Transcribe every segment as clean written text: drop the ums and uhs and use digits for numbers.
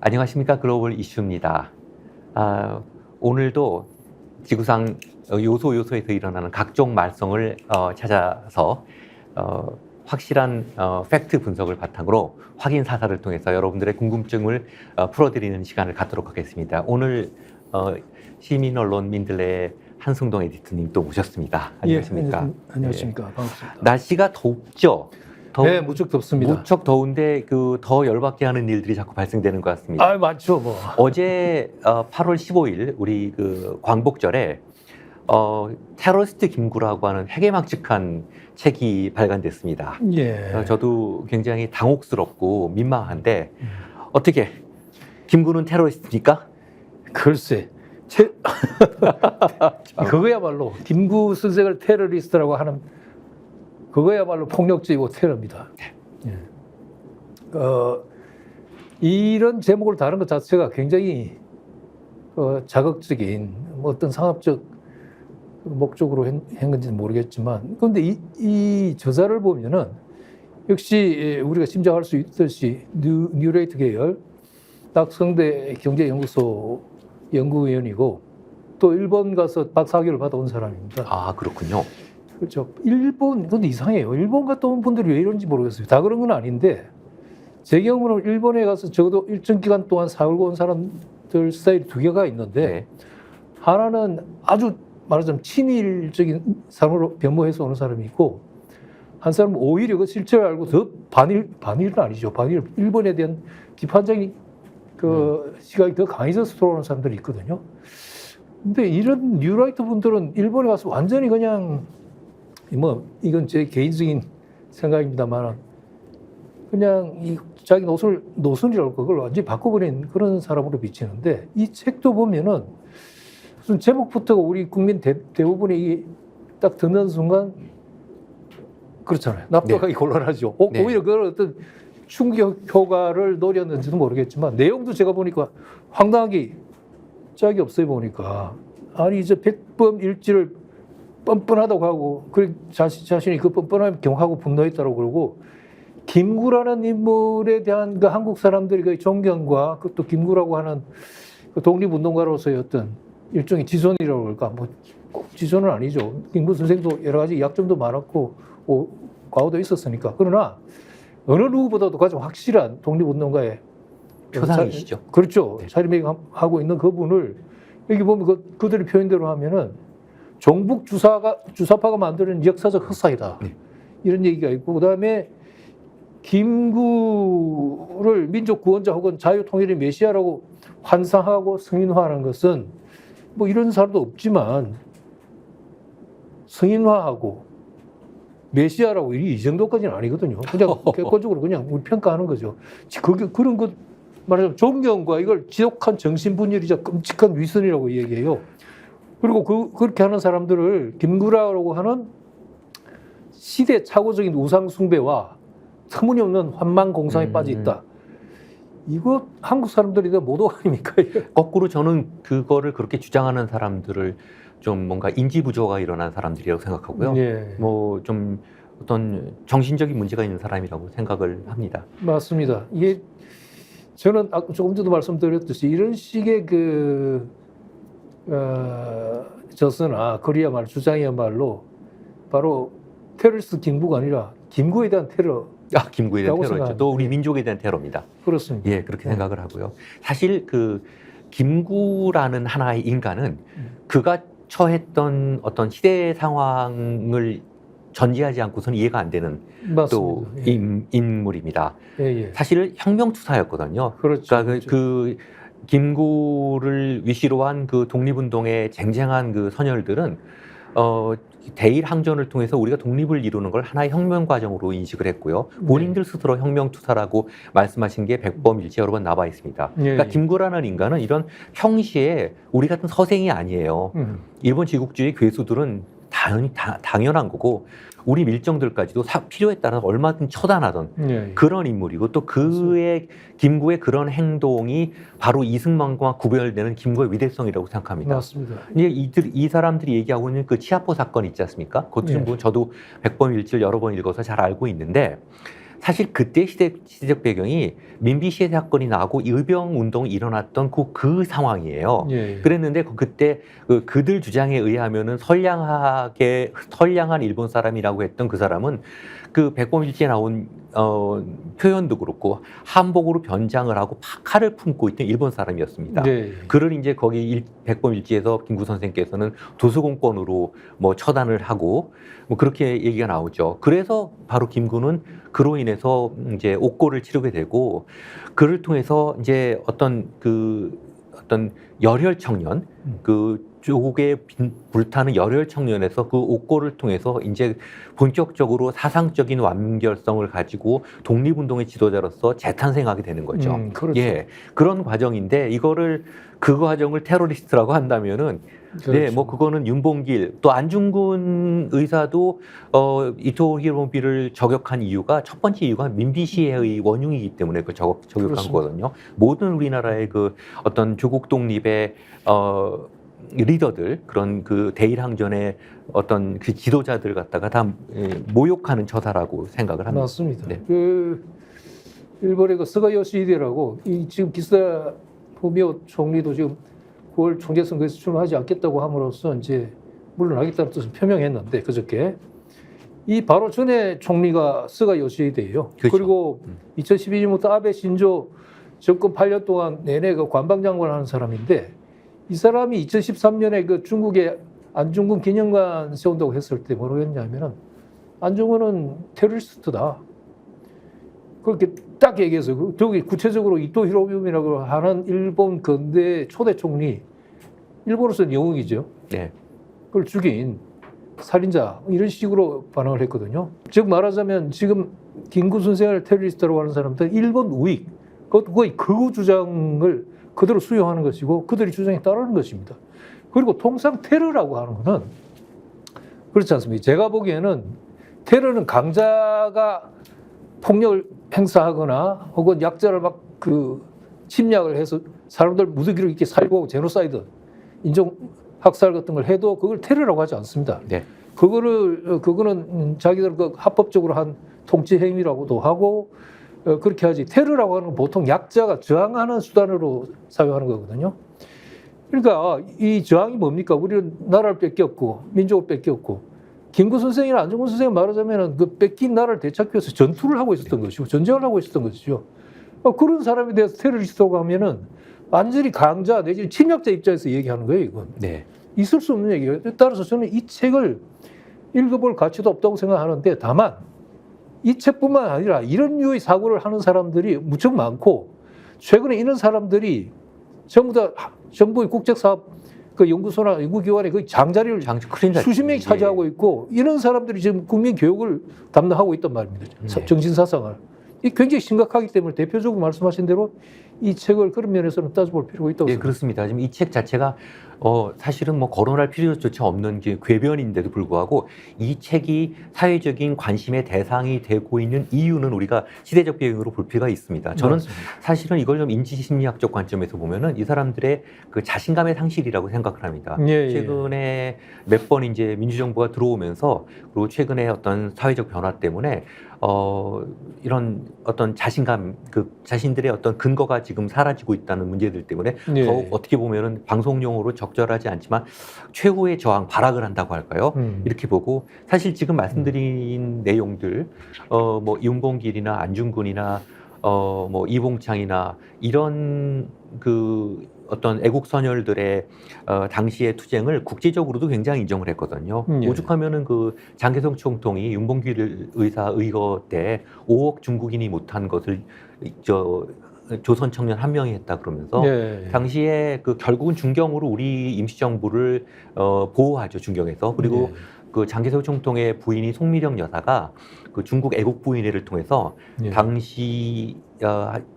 안녕하십니까. 글로벌 이슈입니다. 오늘도 지구상 요소에서 일어나는 각종 말썽을 찾아서 확실한 팩트 분석을 바탕으로 확인 사살을 통해서 여러분들의 궁금증을 풀어드리는 시간을 갖도록 하겠습니다. 오늘 시민 언론 민들레 한승동 에디터님 또 모셨습니다. 안녕하십니까? 예, 안녕하십니까. 반갑습니다. 날씨가 덥죠? 네, 무척 덥습니다. 무척 더운데 더 열받게 하는 일들이 자꾸 발생되는 것 같습니다. 많죠, 뭐. 어제 8월 15일 우리 광복절에 테러리스트 김구라고 하는 해괴망측한 책이 발간됐습니다. 예. 저도 굉장히 당혹스럽고 민망한데 어떻게 김구는 테러리스트입니까? 글쎄, 그거야말로 김구 선생을 테러리스트라고 하는 그거야말로 폭력적이고 테러입니다. 예. 이런 제목을 다룬 것 자체가 굉장히 자극적인 어떤 상업적 목적으로 한 건지는 모르겠지만, 그런데 이 저자를 보면은 역시 우리가 짐작할 수 있듯이 뉴레이트 계열 낙성대 경제연구소 연구위원이고 또 일본 가서 박사학위를 받아온 사람입니다. 아, 그렇군요. 그렇죠. 일본, 근데 이상해요. 일본 갔다 온 분들이 왜 이런지 모르겠어요. 다 그런 건 아닌데, 제 경우는 일본에 가서 적어도 일정 기간 동안 살고 온 사람들 스타일이 두 개가 있는데, 네. 하나는 아주 말하자면 친일적인 사람으로 변모해서 오는 사람이 있고, 한 사람은 오히려 그 실체를 알고 더 반일은 아니죠. 일본에 대한 비판적인 시각이 더 강해져서 돌아오는 사람들이 있거든요. 근데 이런 뉴라이트 분들은 일본에 가서 완전히 그냥 이건 제 개인적인 생각입니다만 그냥 자기 노선이라고 그걸 완전히 바꿔버린 그런 사람으로 비치는데, 이 책도 보면은 무슨 제목부터가 우리 국민 대부분이 딱 듣는 순간 그렇잖아요. 납득하기 곤란하죠. 네. 오히려 그런 어떤 충격 효과를 노렸는지도 모르겠지만 내용도 제가 보니까 황당하게 짝이 없어요. 보니까 아니 이제 백범일지를 뻔뻔하다고 하고, 그 자신이 그 뻔뻔함을 경하고 분노했다고 그러고, 김구라는 인물에 대한 그 한국 사람들의 그 존경과 또 김구라고 하는 그 독립운동가로서의 어떤 일종의 지존이라고 그럴까, 꼭 지존은 아니죠. 김구 선생도 여러 가지 약점도 많았고 과거도 있었으니까. 그러나 어느 누구보다도 가장 확실한 독립운동가의 표상이시죠. 그렇죠. 네. 자리매김하고 있는 그분을 여기 보면 그들의 표현대로 하면은 종북 주사파가 만드는 역사적 흑사이다. 네. 이런 얘기가 있고, 그다음에 김구를 민족 구원자 혹은 자유통일의 메시아라고 환상하고 승인화하는 것은 이런 사람도 없지만 승인화하고 메시아라고 이 정도까지는 아니거든요. 그냥 객관적으로 그냥 우리 평가하는 거죠. 그런 것 말하자면 존경과 이걸 지독한 정신분열이자 끔찍한 위선이라고 얘기해요. 그리고 그렇게 하는 사람들을 김구라라고 하는 시대착오적인 우상숭배와 터무니없는 환망공상에 빠져 있다. 이거 한국 사람들이 다 모독 아닙니까? 거꾸로 저는 그거를 그렇게 주장하는 사람들을 좀 뭔가 인지 부조가 일어난 사람들이라고 생각하고요. 예. 좀 어떤 정신적인 문제가 있는 사람이라고 생각을 합니다. 맞습니다. 이게 저는 조금 전도 말씀드렸듯이 이런 식의 저서나 글이야말로 주장이야말로 바로 테러리스트 김구가 아니라 김구에 대한 테러. 김구에 대한 테러죠. 또 우리 민족에 대한 테러입니다. 그렇습니다. 예, 그렇게 생각을 하고요. 사실 김구라는 하나의 인간은 그가 처했던 어떤 시대 상황을 전제하지 않고서는 이해가 안 되는 맞습니다. 또 인물입니다. 예. 사실 혁명투사였거든요. 그렇죠. 그러니까 김구를 위시로 한 그 독립운동에 쟁쟁한 그 선열들은 대일 항전을 통해서 우리가 독립을 이루는 걸 하나의 혁명 과정으로 인식을 했고요. 본인들 스스로 혁명투사라고 말씀하신 게 백범일지 여러 번 나와 있습니다. 그러니까 김구라는 인간은 이런 평시에 우리 같은 서생이 아니에요. 일본 제국주의 괴수들은 당연한 거고, 우리 밀정들까지도 필요에 따라서 얼마든 처단하던 그런 인물이고, 또 김구의 그런 행동이 바로 이승만과 구별되는 김구의 위대성이라고 생각합니다. 맞습니다. 이 사람들이 얘기하고 있는 그 치아포 사건 있지 않습니까? 그것도 저도 백범일지를 여러 번 읽어서 잘 알고 있는데, 사실 그때 시대적 배경이 민비 시해 사건이 나고 의병 운동이 일어났던 그 상황이에요. 예. 그랬는데 그때 그들 주장에 의하면은 선량한 일본 사람이라고 했던 그 사람은 그 백범일지에 나온 표현도 그렇고 한복으로 변장을 하고 파카를 품고 있던 일본 사람이었습니다. 네. 그를 이제 거기 백범일지에서 김구 선생께서는 도수공권으로 뭐 처단을 하고 뭐 그렇게 얘기가 나오죠. 그래서 바로 김구는 그로 인해서 이제 옥고를 치르게 되고 그를 통해서 이제 어떤 열혈 청년 그 조국에 불타는 열혈 청년에서 그 옥고를 통해서 이제 본격적으로 사상적인 완결성을 가지고 독립운동의 지도자로서 재탄생하게 되는 거죠. 그렇죠. 예, 그런 과정인데 그 과정을 테러리스트라고 한다면은 그렇죠. 네, 뭐 그거는 윤봉길 또 안중근 의사도 이토 히로부미를 저격한 이유가 첫 번째 이유가 민비 시해의 원흉이기 때문에 저격한 그렇습니다. 거거든요. 모든 우리나라의 그 어떤 조국 독립의 리더들 그런 그 대일항전의 어떤 그 지도자들 갖다가 다 모욕하는 처사라고 생각을 합니다. 맞습니다. 네. 그 일본의 그 스가 요시히데라고 지금 기시다 후미오 총리도 지금 9월 총재 선거에서 출마하지 않겠다고 함으로써 이제 물러나겠다는 뜻을 표명했는데 그저께 이 바로 전에 총리가 스가 요시히데예요. 그렇죠. 그리고 2012년부터 아베 신조 정권 8년 동안 내내 그 관방장관을 하는 사람인데 이 사람이 2013년에 그 중국의 안중근 기념관 세운다고 했을 때 뭐라고 했냐면은 안중근은 테러리스트다. 그렇게 딱 얘기해서 저기 구체적으로 이토 히로부미라고 하는 일본 근대 초대 총리, 일본으로서는 영웅이죠. 네. 그걸 죽인 살인자 이런 식으로 반응을 했거든요. 즉 말하자면 지금 김구 선생을 테러리스트라고 하는 사람들은 일본 우익, 거의 극우 주장을 그대로 수용하는 것이고 그들의 주장에 따르는 것입니다. 그리고 통상 테러라고 하는 것은 그렇지 않습니까? 제가 보기에는 테러는 강자가 폭력을 행사하거나 혹은 약자를 막 침략을 해서 사람들 무더기로 이렇게 살고 제노사이드, 인종 학살 같은 걸 해도 그걸 테러라고 하지 않습니다. 네. 그거는 자기들 그 합법적으로 한 통치 행위라고도 하고 그렇게 하지. 테러라고 하는 건 보통 약자가 저항하는 수단으로 사용하는 거거든요. 그러니까 이 저항이 뭡니까? 우리는 나라를 뺏겼고 민족을 뺏겼고 김구 선생이나 안중근 선생 말하자면 그 뺏긴 나라를 되찾기 위해서 전투를 하고 있었던 것이고 전쟁을 하고 있었던 것이죠. 그런 사람에 대해서 테러리스트라고 하면은 완전히 강자 내지 침략자 입장에서 얘기하는 거예요, 이건. 네. 있을 수 없는 얘기예요. 따라서 저는 이 책을 읽어볼 가치도 없다고 생각하는데 다만 이 책뿐만 아니라 이런 류의 사고를 하는 사람들이 무척 많고 최근에 이런 사람들이 전부 다 정부의 국책사업 그 연구소나 연구기관의 그 장자리를 수십 명이 차지하고 있고 이런 사람들이 지금 국민 교육을 담당하고 있단 말입니다. 네. 정신사상을. 이 굉장히 심각하기 때문에 대표적으로 말씀하신 대로 이 책을 그런 면에서는 따져볼 필요가 있다고 예, 생각합니다. 그렇습니다. 지금 이 책 자체가 사실은 뭐 거론할 필요조차 없는 게 궤변인데도 불구하고 이 책이 사회적인 관심의 대상이 되고 있는 이유는 우리가 시대적 배경으로 볼 필요가 있습니다. 저는 맞습니다. 사실은 이걸 좀 인지심리학적 관점에서 보면은 이 사람들의 그 자신감의 상실이라고 생각을 합니다. 예, 예. 최근에 몇 번 이제 민주정부가 들어오면서 그리고 최근에 어떤 사회적 변화 때문에 이런 어떤 자신감, 그 자신들의 어떤 근거가 지금 사라지고 있다는 문제들 때문에 예. 더욱 어떻게 보면은 방송용어로 적절하지 않지만 최후의 저항, 발악을 한다고 할까요? 이렇게 보고 사실 지금 말씀드린 내용들, 뭐 윤봉길이나 안중근이나 뭐 이봉창이나 이런 그 어떤 애국 선열들의 당시의 투쟁을 국제적으로도 굉장히 인정을 했거든요. 예. 오죽하면은 그 장개성 총통이 윤봉길 의사 의거 때 5억 중국인이 못한 것을 조선 청년 한 명이 했다 그러면서 예. 당시에 그 결국은 중경으로 우리 임시정부를 보호하죠, 중경에서. 그리고 예. 그 장개석 총통의 부인이 송미령 여사가 그 중국 애국 부인회를 통해서 예. 당시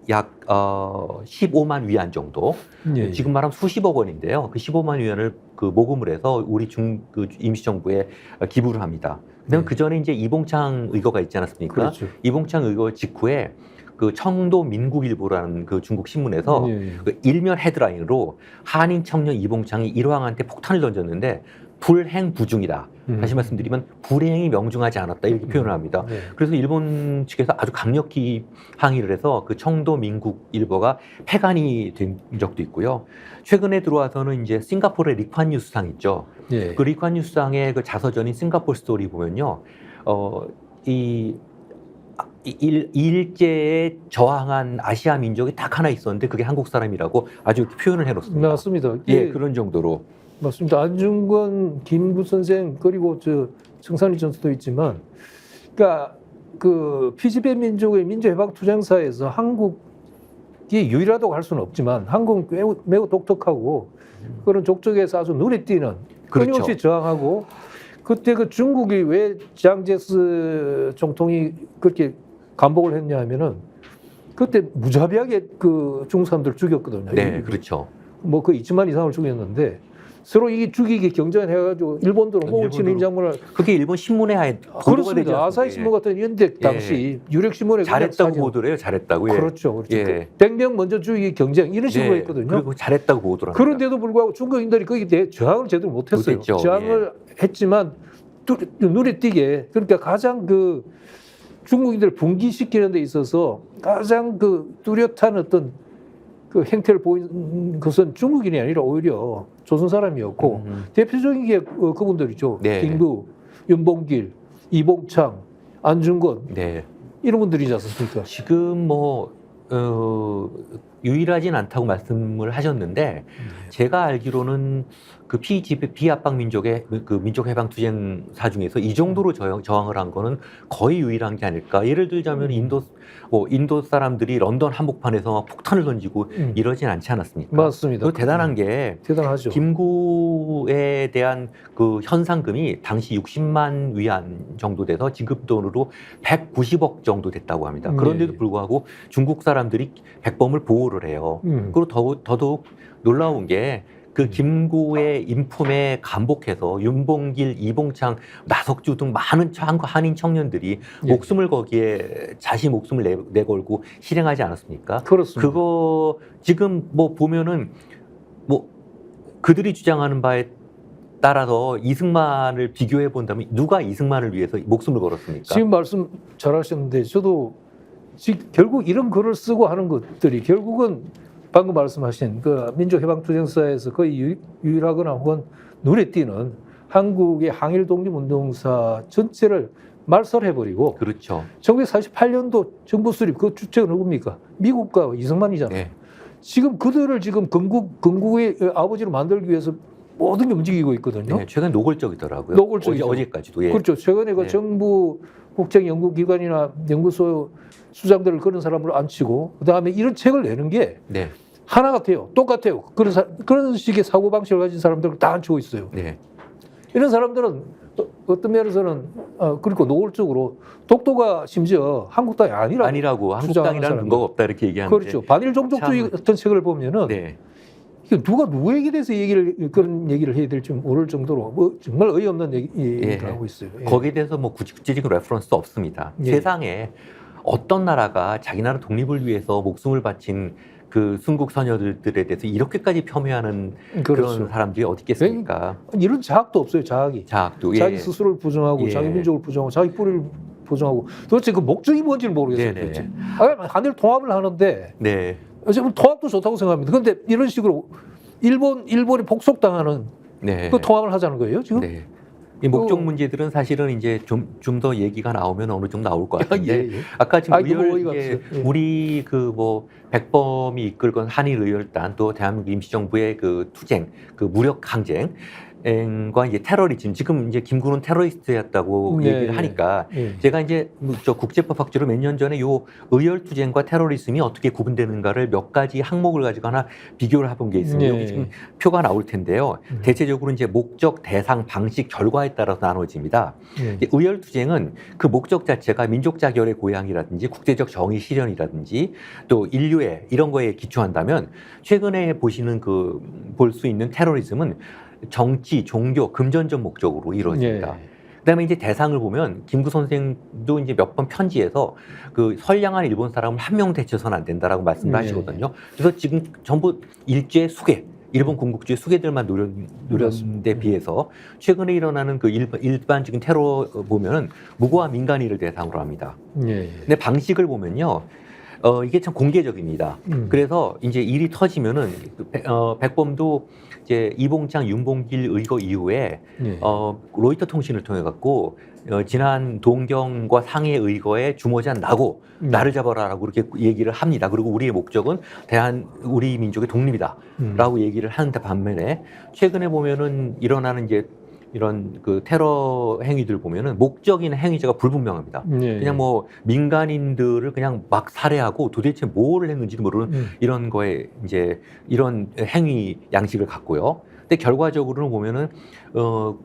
약 15만 위안 정도, 예. 지금 말하면 수십억 원인데요. 그 15만 위안을 그 모금을 해서 우리 그 임시정부에 기부를 합니다. 그다음에 그 전에 이제 이봉창 의거가 있지 않았습니까? 그렇죠. 이봉창 의거 직후에 그 청도 민국일보라는 그 중국 신문에서 예. 그 일면 헤드라인으로 한인 청년 이봉창이 일왕한테 폭탄을 던졌는데 불행 부중이다. 다시 말씀드리면 불행이 명중하지 않았다 이렇게 표현을 합니다. 네. 그래서 일본 측에서 아주 강력히 항의를 해서 그 청도 민국 일보가 폐간이 된 적도 있고요. 최근에 들어와서는 이제 싱가포르의 리콴유 수상 있죠. 네. 그 리콴유 수상의 그 자서전인 싱가포르 스토리 보면요, 이 일제에 저항한 아시아 민족이 딱 하나 있었는데 그게 한국 사람이라고 아주 이렇게 표현을 해놓습니다. 맞습니다. 예, 그런 정도로. 맞습니다. 안중근, 김구 선생 그리고 저 청산리 전투도 있지만, 그러니까 그 피지배 민족의 민주해방투쟁사에서 한국이 유일하다고 할 수는 없지만 한국은 매우 독특하고 그런 족적에서 아주 눈에 띄는 그렇죠. 끊임없이 저항하고 그때 그 중국이 왜 장제스总统이 그렇게 간복을 했냐 하면은 그때 무자비하게 그 중국 사람들 죽였거든요. 네, 그렇죠. 뭐 그 2천만 이상을 죽였는데 서로 이게 죽이기 경쟁해가지고 일본도로 목을 치는 임장문을 그게 일본 신문에 아예 보도가 되지 그렇습니다. 않습니까? 아사히 신문 같은 연대 당시 유력 신문에 잘했다고 보도를 해요. 잘했다고. 예. 그렇죠. 그렇죠. 예. 100명 먼저 죽이기 경쟁 이런 식으로 예. 했거든요. 그리고 잘했다고 보도를 합니다. 그런데도 불구하고 중국인들이 거기에 대해 저항을 제대로 못했어요. 못했죠. 저항을 했지만 눈에 띄게 그러니까 가장 그 중국인들을 분기시키는 데 있어서 가장 그 뚜렷한 어떤 그 행태를 보인 것은 중국인이 아니라 오히려 조선 사람이었고 대표적인 게 그분들이죠. 네. 김구, 윤봉길, 이봉창, 안중근 네. 이런 분들이지 않습니까? 지금 뭐 유일하진 않다고 말씀을 하셨는데 제가 알기로는 그 비압박 민족의 그 민족 해방 투쟁사 중에서 이 정도로 저항을 한 거는 거의 유일한 게 아닐까. 예를 들자면 인도 사람들이 런던 한복판에서 막 폭탄을 던지고 이러진 않지 않았습니까? 맞습니다. 그 대단한 게 대단하죠. 김구에 대한 그 현상금이 당시 60만 위안 정도 돼서 지급 돈으로 190억 정도 됐다고 합니다. 그런데도 불구하고 중국 사람들이 백범을 보호를 해요. 그리고 더더욱 놀라운 게 그 김구의 인품에 감복해서 윤봉길, 이봉창, 나석주 등 많은 한인 청년들이 목숨을 거기에 자신 목숨을 내걸고 실행하지 않았습니까? 그렇습니다. 그거 지금 뭐 보면은 뭐 그들이 주장하는 바에 따라서 이승만을 비교해 본다면 누가 이승만을 위해서 목숨을 걸었습니까? 지금 말씀 잘하셨는데 저도 결국 이런 글을 쓰고 하는 것들이 결국은 방금 말씀하신 그 민족해방투쟁사에서 거의 유일하거나 혹은 눈에 띄는 한국의 항일 독립운동사 전체를 말살해버리고 그렇죠. 1948년도 정부 수립 그 주체가 누굽니까? 미국과 이승만이잖아요. 네. 지금 그들을 지금 건국의 아버지로 만들기 위해서 모든 게 움직이고 있거든요. 네, 최근 노골적이더라고요. 노골적이죠. 어제까지도. 예. 그렇죠. 최근에 그 네. 정부 국정연구기관이나 연구소 수장들을 그런 사람으로 앉히고 그다음에 이런 책을 내는 게 네. 하나 같아요. 똑같아요. 그런 식의 사고방식을 가진 사람들을 다 앉히고 있어요. 네. 이런 사람들은 어떤 면에서는 그리고 노골적으로 독도가 심지어 한국 땅이 아니라고 한국 땅이라는 근거가 없다 이렇게 얘기하는데. 그렇죠. 반일 종족주의 어떤 책을 보면은 네. 이게 누가 누구에게 대해서 그런 얘기를 해야 될지 모를 정도로 뭐 정말 어이없는 얘기를 하고 있어요. 예. 거기에 대해서 뭐 구체적인 레퍼런스 없습니다. 예. 세상에 어떤 나라가 자기 나라 독립을 위해서 목숨을 바친 그 순국 선열들에 대해서 이렇게까지 폄훼하는 그렇죠. 그런 사람들이 어디 있겠습니까? 이런 자학도 없어요. 자학이. 자학도. 자기 예. 스스로를 부정하고 예. 자기 민족을 부정하고 자기 뿌리를 부정하고 도대체 그 목적이 뭔지를 모르겠어요. 네네. 도대체. 한일 통합을 하는데 네. 저는 통합도 좋다고 생각합니다. 그런데 이런 식으로 일본이 복속당하는 네. 그 통합을 하자는 거예요, 지금? 네. 이 목적 문제들은 사실은 이제 좀 더 얘기가 나오면 어느 정도 나올 것 같은데 예. 아까 지금 너무 의열 어이가 이제 없어요. 예. 우리 그 뭐 백범이 이끌건 한일 의열단 또 대한민국 임시정부의 그 투쟁 그 무력 항쟁과 이제 테러리즘 지금 이제 김구는 테러리스트였다고 네, 얘기를 하니까 예. 제가 이제 저 국제법 학주로 몇 년 전에 요 의열 투쟁과 테러리즘이 어떻게 구분되는가를 몇 가지 항목을 가지고 하나 비교를 해본 게 있습니다. 네. 여기 지금 표가 나올 텐데요. 대체적으로 이제 목적, 대상, 방식, 결과에 따라서 나눠집니다. 예. 이제 의열 투쟁은 그 목적 자체가 민족 자결의 고향이라든지 국제적 정의 실현이라든지 또 인류애 이런 거에 기초한다면 최근에 보시는 그 볼 수 있는 테러리즘은 정치, 종교, 금전적 목적으로 이루어집니다. 예. 그다음에 이제 대상을 보면 김구 선생도 이제 몇 번 편지에서 그 선량한 일본 사람을 한 명 대체서는 안 된다라고 말씀을 네. 하시거든요. 그래서 지금 전부 일제 수괴 일본 군국주의 수괴들만 노렸는 데 비해서 최근에 일어나는 그 일반적인 테러 보면은 무고한 민간인을 대상으로 합니다. 예. 근데 방식을 보면요. 이게 참 공개적입니다. 그래서 이제 일이 터지면은 백범도 이제 이봉창, 윤봉길 의거 이후에 예. 로이터 통신을 통해 갖고 지난 동경과 상해 의거에 주모자 나고 나를 잡아라라고 그렇게 얘기를 합니다. 그리고 우리의 목적은 우리 민족의 독립이다라고 얘기를 하는데 반면에 최근에 보면은 일어나는 이제 이런 그 테러 행위들 보면은 목적이나 행위자가 불분명합니다. 예. 그냥 뭐 민간인들을 그냥 막 살해하고 도대체 뭘 했는지도 모르는 이런 거에 이제 이런 행위 양식을 갖고요. 근데 결과적으로는 보면은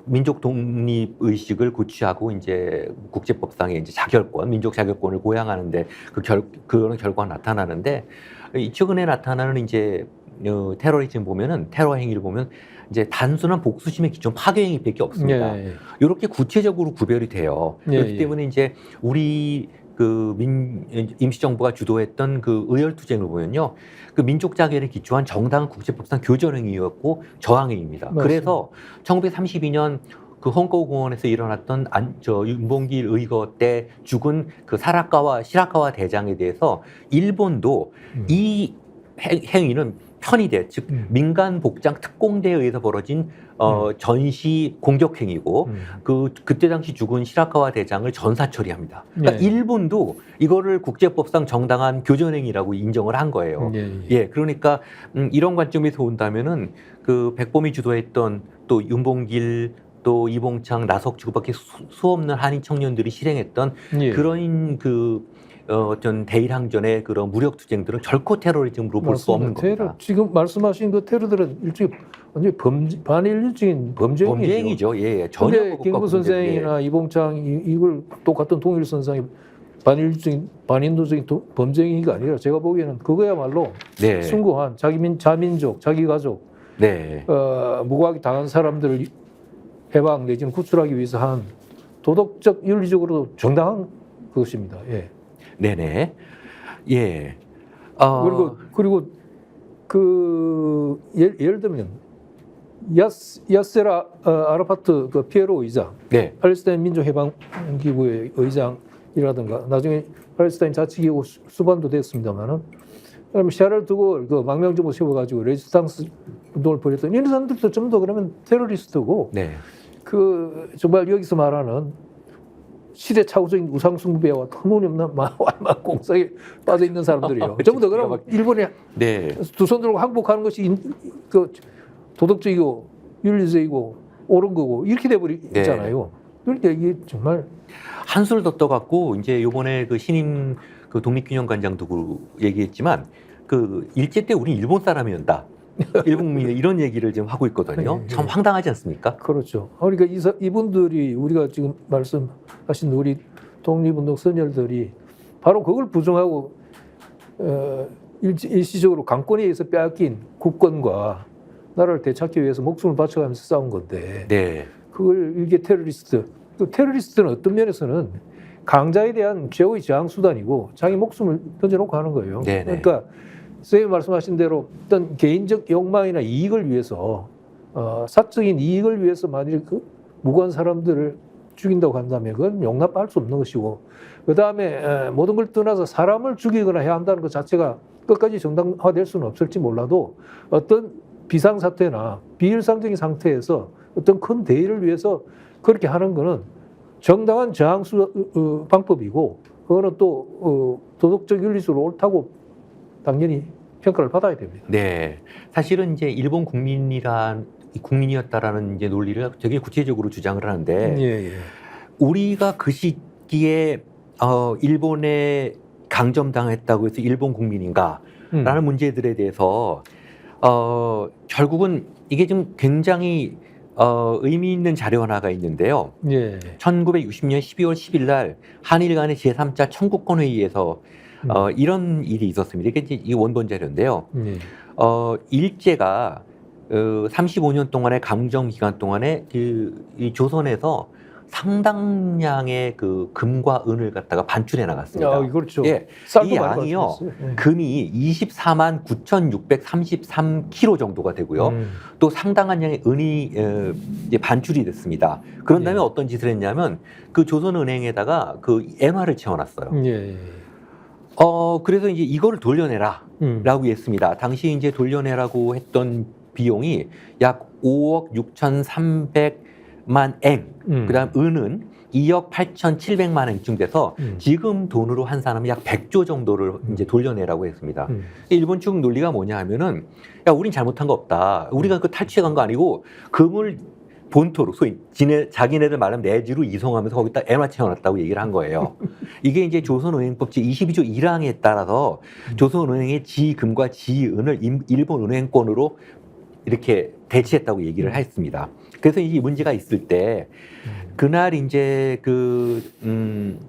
민족 독립 의식을 고취하고 이제 국제법상의 이제 자결권, 민족 자결권을 고양하는데 그런 결과가 나타나는데 최근에 나타나는 이제 테러리즘 보면은 테러 행위를 보면 이제 단순한 복수심의 기존 파괴 행위밖에 없습니다. 예. 이렇게 구체적으로 구별이 돼요. 예, 그렇기 예. 때문에 이제 우리 그 임시정부가 주도했던 그 의열투쟁을 보면요, 그 민족 자결에 기초한 정당한 국제법상 교전행위였고 저항행위입니다. 맞습니다. 그래서 1932년 그 헝거우공원에서 일어났던 윤봉길 의거 때 죽은 그 사라카와 시라카와 대장에 대해서 일본도 이 행위는 편의대, 즉 민간 복장 특공대에 의해서 벌어진 전시 공격 행위고 그때 당시 죽은 시라카와 대장을 전사 처리합니다. 그러니까 예. 일본도 이거를 국제법상 정당한 교전 행위라고 인정을 한 거예요. 예, 그러니까 이런 관점에서 본다면은 그 백범이 주도했던 또 윤봉길 또 이봉창, 나석주밖에 수 없는 한인 청년들이 실행했던 예. 그런 어떤 대일항전의 그런 무력 투쟁들은 결코 테러리즘으로 볼 수 없는 테러, 겁니다. 지금 말씀하신 그 테러들은 일종의 완전히 반인륜적인 범죄행위죠. 범죄행위죠. 예, 전혀 근데 김구 선생이나 이봉창 이걸 똑같은 동일 선상의 반인도적인 범죄행위가 아니라 제가 보기에는 그거야말로 네, 숭고한 자민족, 자기 가족, 네, 무고하게 당한 사람들을 해방 내지는 구출하기 위해서 한 도덕적 윤리적으로 정당한 그것입니다. 예. 네네, 예. 그리고 그 예를 들면 야세라 아라파트 그 피에로 의장, 네, 팔레스타인 민족해방기구의 의장이라든가 나중에 팔레스타인 자치기구 수반도 됐습니다만은 그다음에 샤를 두고 그 망명정부 세워가지고 레지스탕스 운동을 벌였던 이런 사람들도 좀 더 그러면 테러리스트고 네, 그 정말 여기서 말하는 시대착오적인 우상숭배와 터무니없는 공상에 빠져 있는 사람들이요. 전부 다 그러면 일본에 네. 두 손 들고 항복하는 것이 그 도덕적이고 윤리적이고 옳은 거고 이렇게 돼버리잖아요. 그러니까 이게 정말 한술 더 떠갖고 이제 요번에 그 신임 그 독립기념관장도 얘기했지만 그 일제 때 우리 일본 사람이었다. 일본민이 이런 얘기를 지금 하고 있거든요. 참 황당하지 않습니까? 그렇죠. 그러니까 이분들이 우리가 지금 말씀하신 우리 독립운동 선열들이 바로 그걸 부정하고 일시적으로 강권에 의해서 빼앗긴 국권과 나라를 되찾기 위해서 목숨을 바쳐가면서 싸운 건데 네, 그걸 이게 테러리스트는 어떤 면에서는 강자에 대한 최후의 저항 수단이고 자기 목숨을 던져놓고 하는 거예요. 네네. 그러니까 선생님 말씀하신 대로 어떤 개인적 욕망이나 이익을 위해서 사적인 이익을 위해서 만일 그 무고한 사람들을 죽인다고 한다면 그건 용납할 수 없는 것이고 그 다음에 모든 걸 떠나서 사람을 죽이거나 해야 한다는 것 자체가 끝까지 정당화될 수는 없을지 몰라도 어떤 비상사태나 비일상적인 상태에서 어떤 큰 대의를 위해서 그렇게 하는 거는 정당한 저항 방법이고 그거는 또 도덕적 윤리적으로 옳다고 당연히 평가를 받아야 됩니다. 네. 사실은 이제 일본 국민이었다라는 이제 논리를 되게 구체적으로 주장을 하는데 예. 우리가 그 시기에 일본에 강점당했다고 해서 일본 국민인가라는 문제들에 대해서 결국은 이게 좀 굉장히 의미 있는 자료 하나가 있는데요. 예. 1960년 12월 10일 날 한일 간의 제3차 청구권 회의에서 이런 일이 있었습니다. 이게 이제 이 원본 자료인데요. 예. 일제가 35년 동안의 강점 기간 동안에 이 조선에서 상당량의 그 금과 은을 갖다가 반출해 나갔습니다. 아, 그렇죠. 예, 쌀도 이 많이 양이요. 반출했어요. 예. 금이 24만 9,633kg 정도가 되고요. 또 상당한 양의 은이 이제 반출이 됐습니다. 그런 다음에 예. 어떤 짓을 했냐면 그 조선은행에다가 그 엔화를 채워놨어요. 예. 그래서 이제 이거를 돌려내라. 라고 했습니다. 당시 이제 돌려내라고 했던 비용이 약 5억 6,300만 eng. 그다음 은은 2억 8,700만 eng쯤 돼서 지금 돈으로 한 사람이 약 100조 정도를 이제 돌려내라고 했습니다. 일본 측 논리가 뭐냐 하면은 야, 우린 잘못한 거 없다. 우리가 그 탈취해 간 거 아니고 금을 본토로 소위 자기네들 말하면 내지로 이송하면서 거기다 엔화 채워놨다고 얘기를 한 거예요. 이게 이제 조선은행법 제22조 1항에 따라서 조선은행의 지금과 지은을 일본 은행권으로 이렇게 대체했다고 얘기를 했습니다. 그래서 이 문제가 있을 때 그날 이제 그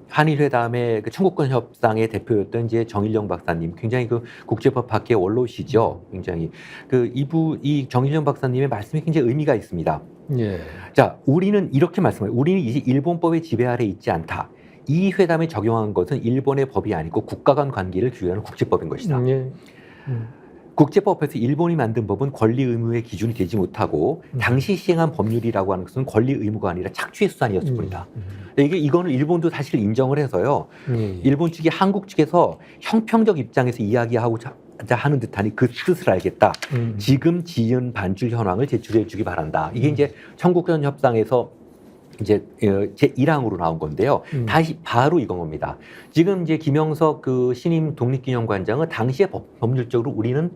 한일 회담의 그 청구권 협상의 대표였던 이제 정일영 박사님, 굉장히 그 국제법 학계 원로시죠. 굉장히 이 정일영 박사님의 말씀이 굉장히 의미가 있습니다. 예. 자, 우리는 이렇게 말씀해요. 우리는 이제 일본법의 지배 아래 있지 않다. 이 회담에 적용한 것은 일본의 법이 아니고 국가 간 관계를 규율하는 국제법인 것이다. 예. 국제법에서 일본이 만든 법은 권리 의무의 기준이 되지 못하고 당시 시행한 법률이라고 하는 것은 권리 의무가 아니라 착취의 수단이었을 뿐이다. 이거는 일본도 사실 인정을 해서요. 일본 측이 한국 측에서 형평적 입장에서 이야기하고자 하는 듯하니 그 뜻을 알겠다. 지금 지은 반출 현황을 제출해 주기 바란다. 이게 이제 청구권 협상에서 이제 제 1항으로 나온 건데요. 다시 바로 이건 겁니다. 지금 이제 김영석 그 신임 독립기념관장은 당시에 법률적으로 우리는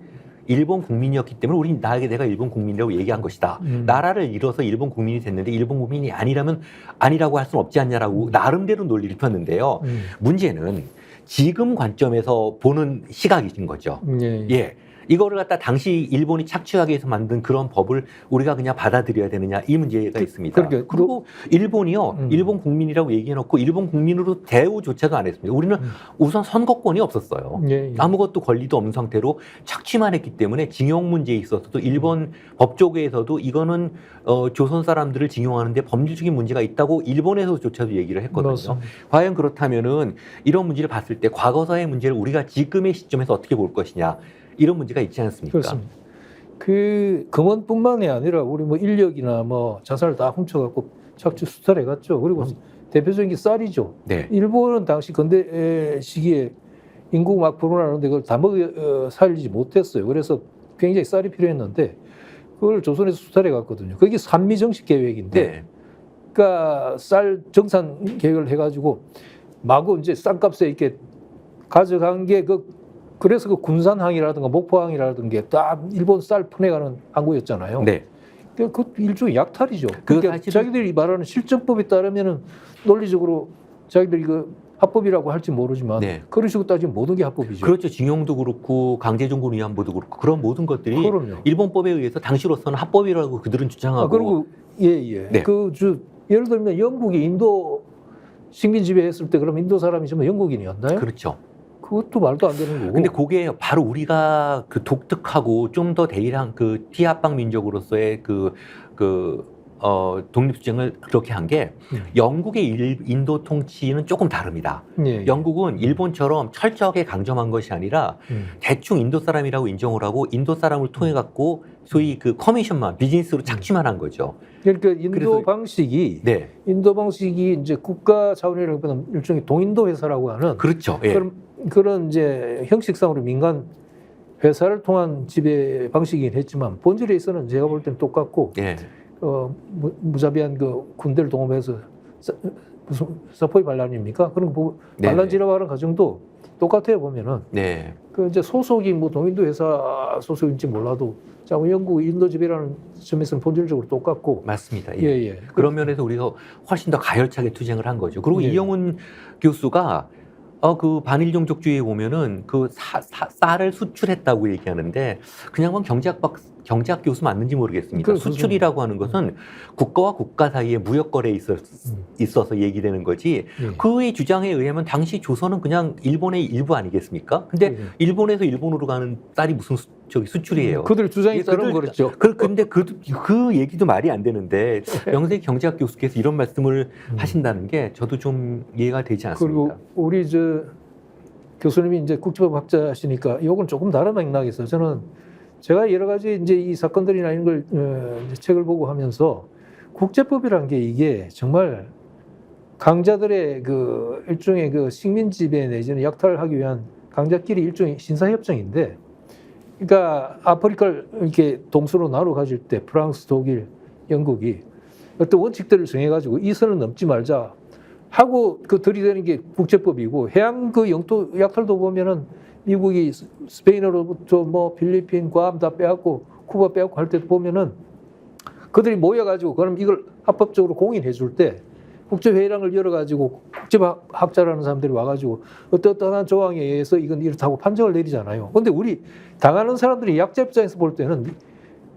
일본 국민이었기 때문에 내가 일본 국민이라고 얘기한 것이다. 나라를 잃어서 일본 국민이 됐는데 일본 국민이 아니라고 할 수는 없지 않냐라고 나름대로 논리를 폈는데요. 문제는 지금 관점에서 보는 시각이신 거죠. 예. 이거를 갖다 당시 일본이 착취하기 위해서 만든 그런 법을 우리가 그냥 받아들여야 되느냐 이 문제가 있습니다. 그리고 일본이요. 일본 국민이라고 얘기해놓고 일본 국민으로 대우조차도 안 했습니다. 우리는 우선 선거권이 없었어요. 아무것도 권리도 없는 상태로 착취만 했기 때문에 징용 문제에 있어서도 일본 법조계에서도 이거는 조선 사람들을 징용하는데 법률적인 문제가 있다고 일본에서조차도 얘기를 했거든요. 맞습니다. 과연 그렇다면은 이런 문제를 봤을 때 과거사의 문제를 우리가 지금의 시점에서 어떻게 볼 것이냐 이런 문제가 있지 않습니까? 그렇습니다. 그 금원뿐만이 아니라 우리 뭐 인력이나 뭐 자산을 다 훔쳐갖고 착취 수탈해 갔죠. 그리고 대표적인 게 쌀이죠. 네. 일본은 당시 근대 시기에 인구 막 불어나는데 그걸 다 살리지 못했어요. 그래서 굉장히 쌀이 필요했는데 그걸 조선에서 수탈해 갔거든요. 그게 산미 정식 계획인데, 네. 그러니까 쌀 정산 계획을 해가지고 마구 이제 쌀값에 이렇게 가져간 게 그래서 그 군산항이라든가 목포항이라든가 다 일본 쌀 퍼내가는 항구였잖아요. 네. 그 일종의 약탈이죠. 그 그러니까 자기들이 말하는 실정법에 따르면은 논리적으로 자기들이 그 합법이라고 할지 모르지만 네. 그런 식으로 따지면 모든 게 합법이죠. 그렇죠. 징용도 그렇고 강제종군 위안부도 그렇고 그런 모든 것들이 그럼요. 일본법에 의해서 당시로서는 합법이라고 그들은 주장하고. 그리고 예. 네. 예를 들면 영국이 인도 식민 지배했을 때 그럼 인도 사람이 전부 영국인이었나요? 그렇죠. 그것도 말도 안 되는 거고. 근데 그게 바로 우리가 그 독특하고 좀 더 대일한 그 티합방 민족으로서의 독립주장을 그렇게 한 게 영국의 인도 통치는 조금 다릅니다. 예. 영국은 일본처럼 철저하게 강점한 것이 아니라 대충 인도 사람이라고 인정을 하고 인도 사람을 통해 갖고 소위 그 커미션만 비즈니스로 착취만 한 거죠. 그러니까 인도 방식이 이제 국가 차원이라기보다는 일종의 동인도 회사라고 하는 그렇죠. 예. 그런 이제 형식상으로 민간 회사를 통한 지배 방식이긴 했지만 본질에 있어서는 제가 볼 때는 똑같고 예. 무자비한 그 군대를 동원해서 무슨 사포의 반란입니까? 그런 거 반란지라고 하는 과정도 똑같아요 보면은. 네. 그 이제 소속이 뭐 동인도 회사 소속인지 몰라도 자 영국 인도 지배라는 점에서는 본질적으로 똑같고. 맞습니다. 예. 그런 면에서 우리가 훨씬 더 가열차게 투쟁을 한 거죠. 그리고 이영훈 교수가 그 반일종족주의에 보면은 그 쌀을 수출했다고 얘기하는데 그냥 경제학 교수 맞는지 모르겠습니다. 수출이라고 하는 것은 국가와 국가 사이에 무역 거래에 있어서 얘기되는 거지. 그의 주장에 의하면 당시 조선은 그냥 일본의 일부 아니겠습니까? 근데 일본에서 일본으로 가는 쌀이 무슨 저기 수출이에요. 그들 주장이 예, 따르면 그들- 그렇죠. 근데 그 얘기도 말이 안 되는데 명세 경제학 교수께서 이런 말씀을 하신다는 게 저도 좀 이해가 되지 그리고 않습니다. 우리 교수님이 이제 국제법 학자시니까 이건 조금 다른 맥락에서 저는 제가 여러 가지 이제 이 사건들이나 이런 걸 이제 책을 보고 하면서 국제법이라는 게 이게 정말 강자들의 그 일종의 그 식민 지배 내지는 약탈을 하기 위한 강자끼리 일종의 신사협정인데, 그러니까 아프리카를 이렇게 동서로 나눠 가질 때 프랑스, 독일, 영국이 어떤 원칙들을 정해가지고 이 선을 넘지 말자 하고 그 들이대는 게 국제법이고, 해양 그 영토 약탈도 보면은 미국이 스페인으로부터 뭐 필리핀, 괌 다 빼앗고 쿠바 빼앗고 할 때도 보면은 그들이 모여가지고 그럼 이걸 합법적으로 공인해 줄 때 국제회의랑을 열어가지고 국제학자라는 사람들이 와가지고 어떠한 조항에 의해서 이건 이렇다고 판정을 내리잖아요. 근데 우리 당하는 사람들이 약자 입장에서 볼 때는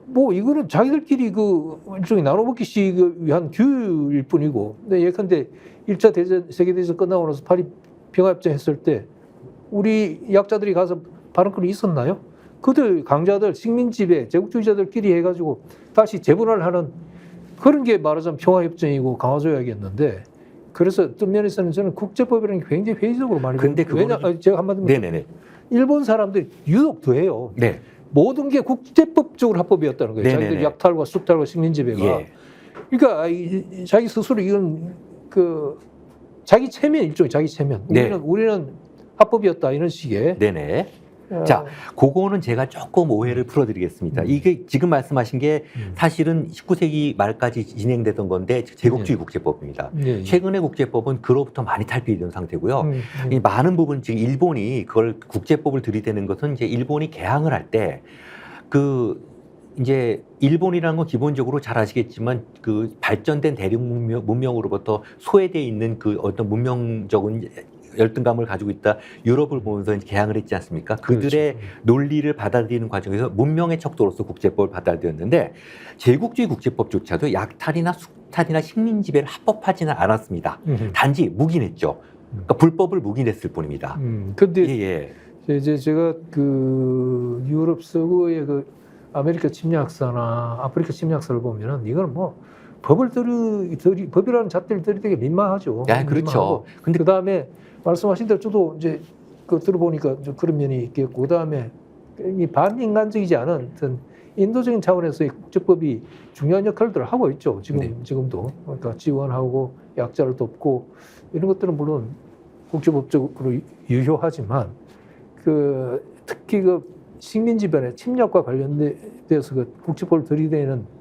뭐 이거는 자기들끼리 그 일종의 나눠먹기식을 위한 규율일 뿐이고, 근데 예컨대 1차 대전, 세계대전 끝나고 나서 파리 평화협정 했을 때 우리 약자들이 가서 발언권이 있었나요? 그들 강자들, 식민지배, 제국주의자들끼리 해가지고 다시 재분할 하는 그런 게 말하자면 평화협정이고 강화조약이었는데, 그래서 어떤 면에서는 저는 국제법이라는 게 굉장히 회의적으로 많이 근데 왜냐 제가 한마디로 네네네. 일본 사람들이 유독 더해요. 네. 모든 게 국제법적으로 합법이었다는 거예요. 네네네. 자기들 약탈과 수탈과 식민지배가. 예. 그러니까 자기 스스로 이건 그 자기 체면, 일종의 자기 체면. 네. 우리는 합법이었다 이런 식의. 네네. 자, 그거는 제가 조금 오해를 풀어드리겠습니다. 이게 지금 말씀하신 게 사실은 19세기 말까지 진행되던 건데 제국주의 국제법입니다. 예, 예. 최근의 국제법은 그로부터 많이 탈피된 상태고요. 이 많은 부분 지금 일본이 그걸 국제법을 들이대는 것은 이제 일본이 개항을 할 때 이제 일본이라는 건 기본적으로 잘 아시겠지만 그 발전된 대륙 문명으로부터 소외되어 있는 그 어떤 문명적인 열등감을 가지고 있다 유럽을 보면서 이제 개항을 했지 않습니까? 그들의 그렇죠. 논리를 받아들이는 과정에서 문명의 척도로서 국제법을 받아들였는데 제국주의 국제법조차도 약탈이나 수탈이나 식민지배를 합법하지는 않았습니다. 단지 묵인했죠. 그러니까 불법을 묵인했을 뿐입니다. 근데 예, 예. 이제 제가 그 유럽 서구의 그 아메리카 침략사나 아프리카 침략사를 보면은 이거는 뭐 법이라는 잣대를 들이대기 민망하죠. 야, 그렇죠. 근데 그 다음에 말씀하신 대로 저도 이제 그 들어보니까 좀 그런 면이 있겠고, 그 다음에 이 반인간적이지 않은 어떤 인도적인 차원에서의 국제법이 중요한 역할들을 하고 있죠. 지금도. 그러니까 지원하고 약자를 돕고 이런 것들은 물론 국제법적으로 유효하지만 특히 식민지변의 침략과 관련돼서 국제법을 들이대는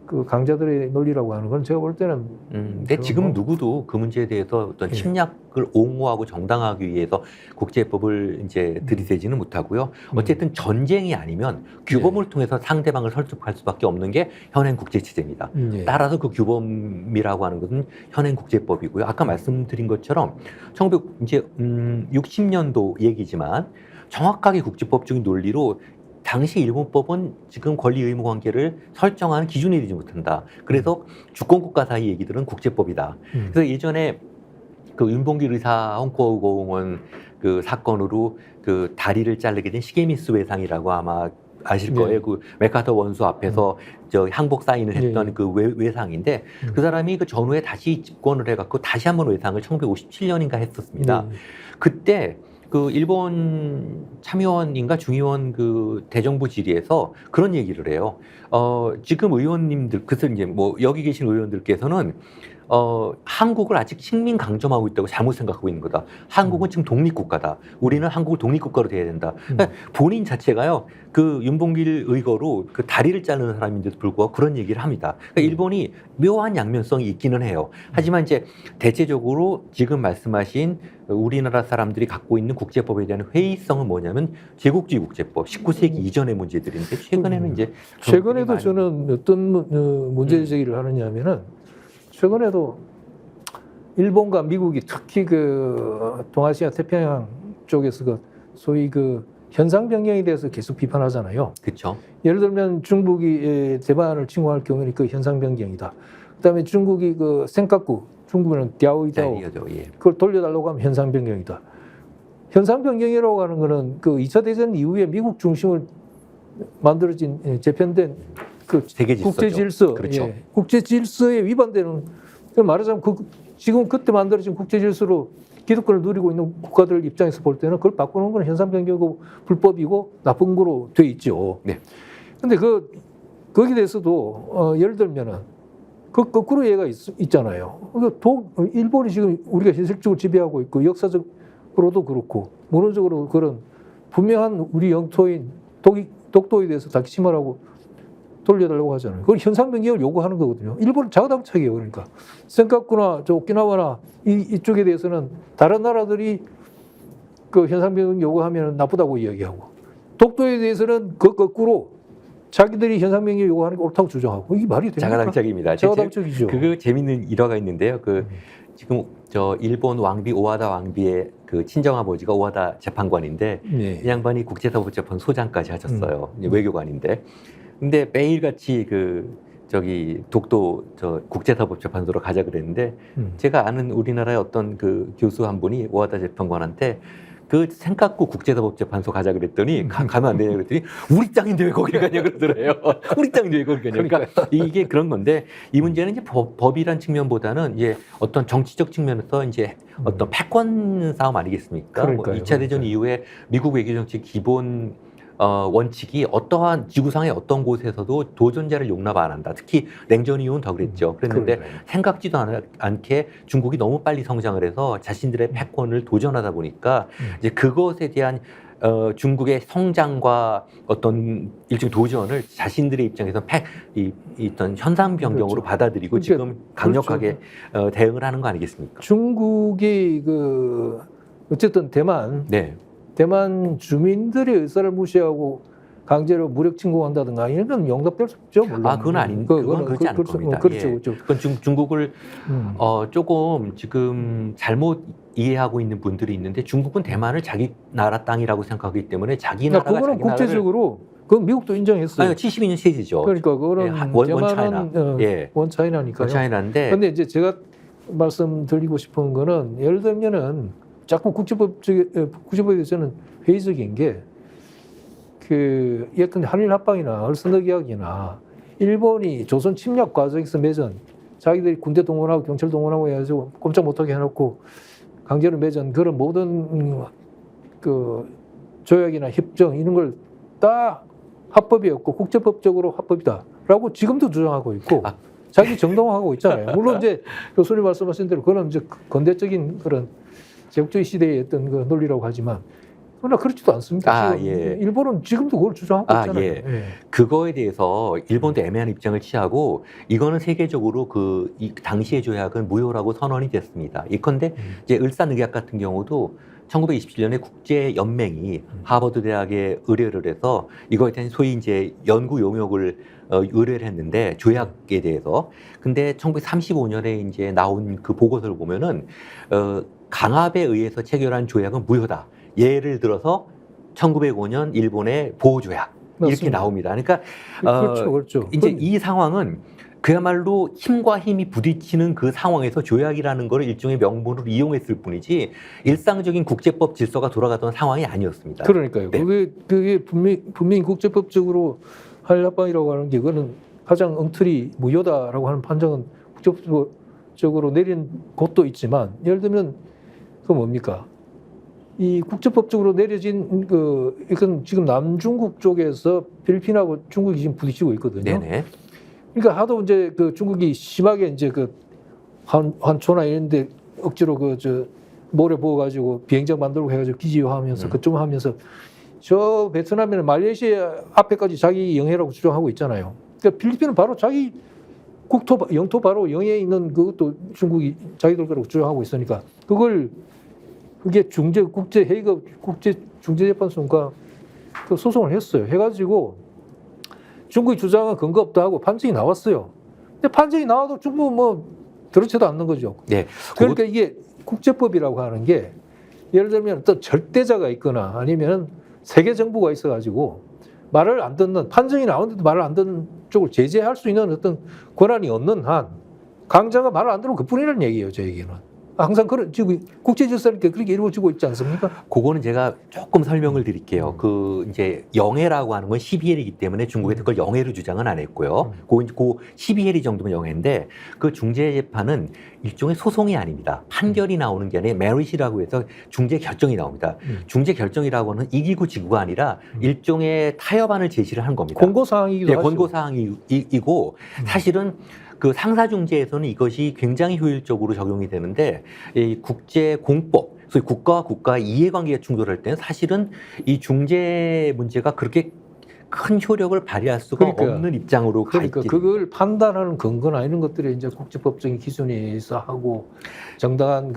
그 강자들의 논리라고 하는 건 제가 볼 때는 근데 지금 누구도 그 문제에 대해서 어떤 침략을 옹호하고 정당화하기 위해서 국제법을 이제 들이대지는 못하고요. 어쨌든 전쟁이 아니면 규범을 통해서 상대방을 설득할 수밖에 없는 게 현행 국제체제입니다. 따라서 그 규범이라고 하는 것은 현행 국제법이고요. 아까 말씀드린 것처럼 1960년도 얘기지만 정확하게 국제법적인 논리로 당시 일본법은 지금 권리 의무 관계를 설정하는 기준이 되지 못한다. 그래서 주권국가 사이 얘기들은 국제법이다. 그래서 예전에 그 윤봉길 의사 홍콩공원 그 사건으로 그 다리를 자르게 된 시게미스 외상이라고 아마 아실 거예요. 그 메카터 원수 앞에서 저 항복 사인을 했던 그 외상인데 그 사람이 그 전후에 다시 집권을 해갖고 다시 한번 외상을 1957년인가 했었습니다. 그때 그 일본 참의원인가 중의원 그 대정부 질의에서 그런 얘기를 해요. 지금 의원님들, 그래서 이제 뭐 여기 계신 의원들께서는 한국을 아직 식민 강점하고 있다고 잘못 생각하고 있는 거다. 한국은 지금 독립국가다. 우리는 한국을 독립국가로 돼야 된다. 그러니까 본인 자체가요, 그 윤봉길 의거로 그 다리를 자르는 사람인데도 불구하고 그런 얘기를 합니다. 그러니까 일본이 묘한 양면성이 있기는 해요. 하지만 이제 대체적으로 지금 말씀하신 우리나라 사람들이 갖고 있는 국제법에 대한 회의성은 뭐냐면 제국주의 국제법, 19세기 이전의 문제들인데 최근에는 이제 최근에도 저는 어떤 문제 제기를 하느냐 하면은 최근에도 일본과 미국이 특히 그 동아시아 태평양 쪽에서 그 소위 그 현상 변경에 대해서 계속 비판하잖아요. 그렇죠. 예를 들면 중국이 대만을 침공할 경우는 그 현상 변경이다. 그다음에 중국이 그 센카쿠, 중국은 디아오이다오 그걸 돌려달라고 하면 현상 변경이다. 현상 변경이라고 하는 거는 그 2차 대전 이후에 미국 중심을 만들어진 재편된 그 세계 질서죠. 국제 질서, 그렇죠. 예, 국제 질서에 위반되는 말하자면 지금 그때 만들어진 국제 질서로 기득권을 누리고 있는 국가들 입장에서 볼 때는 그걸 바꾸는 건 현상 변경이고 불법이고 나쁜 거로 돼 있죠. 네. 근데 거기에 대해서도 예를 들면은 그 거꾸로 얘가 있잖아요. 일본이 지금 우리가 현실적으로 지배하고 있고 역사적으로도 그렇고 문화적으로 그런 분명한 우리 영토인 독도에 대해서 자기 침하라고 돌려달라고 하잖아요. 그걸 현상 변경을 요구하는 거거든요. 일본은 자가당착이에요. 그러니까 센카쿠나 저 오키나와나 이쪽에 대해서는 다른 나라들이 그 현상 변경 요구하면 나쁘다고 이야기하고 독도에 대해서는 그 거꾸로 자기들이 현상 변경 요구하는 게 옳다고 주장하고 이게 말이 됩니까? 자가당착입니다. 자가당착이죠. 그 재밌는 일화가 있는데요. 지금 저 일본 왕비 오하다 왕비의 그 친정아버지가 오하다 재판관인데 네. 이 양반이 국제사법재판 소장까지 하셨어요. 외교관인데. 근데 매일같이 독도 국제사법재판소로 가자 그랬는데 제가 아는 우리나라의 어떤 그 교수 한 분이 오하다 재판관한테 그 센카쿠 국제사법재판소 가자 그랬더니 가면 안 되냐 그랬더니 우리 땅인데 왜 거기 가냐 그러더래요. 우리 땅인데 왜 거기 가냐. 그러니까 이게 그런 건데 이 문제는 이제 법이란 측면보다는 이제 어떤 정치적 측면에서 이제 어떤 패권 싸움 아니겠습니까? 뭐 2차 대전 이후에 미국 외교 정책 기본 원칙이 어떠한 지구상의 어떤 곳에서도 도전자를 용납 안 한다. 특히 냉전 이후는 더 그랬죠. 그랬는데 생각지도 않게 중국이 너무 빨리 성장을 해서 자신들의 패권을 도전하다 보니까 이제 그것에 대한 중국의 성장과 어떤 일종의 도전을 자신들의 입장에서 어떤 현상 변경으로 받아들이고 지금 강력하게 대응을 하는 거 아니겠습니까? 중국이 어쨌든 대만 주민들의 의사를 무시하고 강제로 무력 침공한다든가 이런 건 용납될 수 없죠. 물론. 그건 그건 그렇지 않을 겁니다. 그렇죠, 예. 그렇죠. 그건 중국을 조금 지금 잘못 이해하고 있는 분들이 있는데 중국은 대만을 자기 나라 땅이라고 생각하기 때문에 자기 나라가 그거는 자기 국제적으로 그건 미국도 인정했어요. 아니, 72년 세지죠. 그러니까 그거는 원 원차이나니까요. 원차이나인데. 근데 이제 제가 말씀드리고 싶은 거는 예를 들면은 자꾸 국제법에 대해서는 회의적인 게 예컨대 한일 합방이나 얼선덕 이야기나 일본이 조선 침략 과정에서 맺은 자기들이 군대 동원하고 경찰 동원하고 해가지고 꼼짝 못하게 해놓고 강제로 맺은 그런 모든 조약이나 협정 이런 걸 다 합법이었고 국제법적으로 합법이다라고 지금도 주장하고 있고 자기 정당화하고 있잖아요. 물론 이제 교수님 말씀하신 대로 그건 이제 건대적인 그런 제국주의 시대의 어떤 그 논리라고 하지만 그러나 그렇지도 않습니다. 일본은 지금도 그걸 주장하고 있잖아요. 예. 그거에 대해서 일본도 애매한 입장을 취하고 이거는 세계적으로 이 당시의 조약은 무효라고 선언이 됐습니다. 예컨대 이제 을사늑약 같은 경우도 1927년에 국제연맹이 하버드 대학에 의뢰를 해서 이거에 대한 소위 이제 연구 용역을 의뢰를 했는데 조약에 대해서. 근데 1935년에 이제 나온 그 보고서를 보면은 강압에 의해서 체결한 조약은 무효다. 예를 들어서 1905년 일본의 보호조약 이렇게 나옵니다. 그러니까 그렇죠. 이제 이 상황은 그야말로 힘과 힘이 부딪히는 그 상황에서 조약이라는 걸 일종의 명분으로 이용했을 뿐이지 일상적인 국제법 질서가 돌아가던 상황이 아니었습니다. 그러니까요. 네. 그게 분명히 국제법적으로 한일 합방이라고 하는 게 그거는 가장 엉터리 무효다라고 하는 판정은 국제법적으로 내린 곳도 있지만 예를 들면 그 뭡니까? 이 국제법적으로 내려진 이건 지금 남중국 쪽에서 필리핀하고 중국이 지금 부딪히고 있거든요. 네네. 그러니까 하도 이제 중국이 심하게 이제 한초나 이런데 억지로 모래 부어가지고 비행장 만들고 해가지고 기지화하면서 그쪽 하면서 저 베트남이나 말레이시아 앞에까지 자기 영해라고 주장하고 있잖아요. 그러니까 필리핀은 바로 자기 영토 바로 영해에 있는 그것도 중국이 자기들 거라고 주장하고 있으니까 그게 국제 중재재판소가 소송을 했어요. 해가지고 중국이 주장은 근거 없다 하고 판정이 나왔어요. 근데 판정이 나와도 중국은 들어채도 않는 거죠. 네. 그러니까 이게 국제법이라고 하는 게 예를 들면 어떤 절대자가 있거나 아니면 세계 정부가 있어가지고 말을 안 듣는 판정이 나오는데도 말을 안 듣는 쪽을 제재할 수 있는 어떤 권한이 없는 한 강자가 말을 안 들으면 그뿐이라는 얘기예요. 제 얘기는. 항상 그런 지금 국제 질서니까 그렇게 이루어지고 있지 않습니까? 그거는 제가 조금 설명을 드릴게요. 그 이제 영해라고 하는 건 12해리이기 때문에 중국에서 그걸 영해로 주장은 안 했고요. 그 12해리 정도면 영해인데 그 중재 재판은 일종의 소송이 아닙니다. 판결이 나오는 게 아니라 메리시라고 해서 중재 결정이 나옵니다. 중재 결정이라고 하는 이기고 지구가 아니라 일종의 타협안을 제시를 한 겁니다. 권고 사항이기도 네, 하죠. 권고 사항이고 사실은 그 상사 중재에서는 이것이 굉장히 효율적으로 적용이 되는데 이 국제 공법, 소위 국가와 국가의 이해관계가 충돌할 때는 사실은 이 중재 문제가 그렇게 큰 효력을 발휘할 수가 그러니까. 없는 입장으로 가 그러니까 있기. 그걸 판단하는 근거나 이런 것들이 이제 국제법적인 기준에 의해서 하고 정당한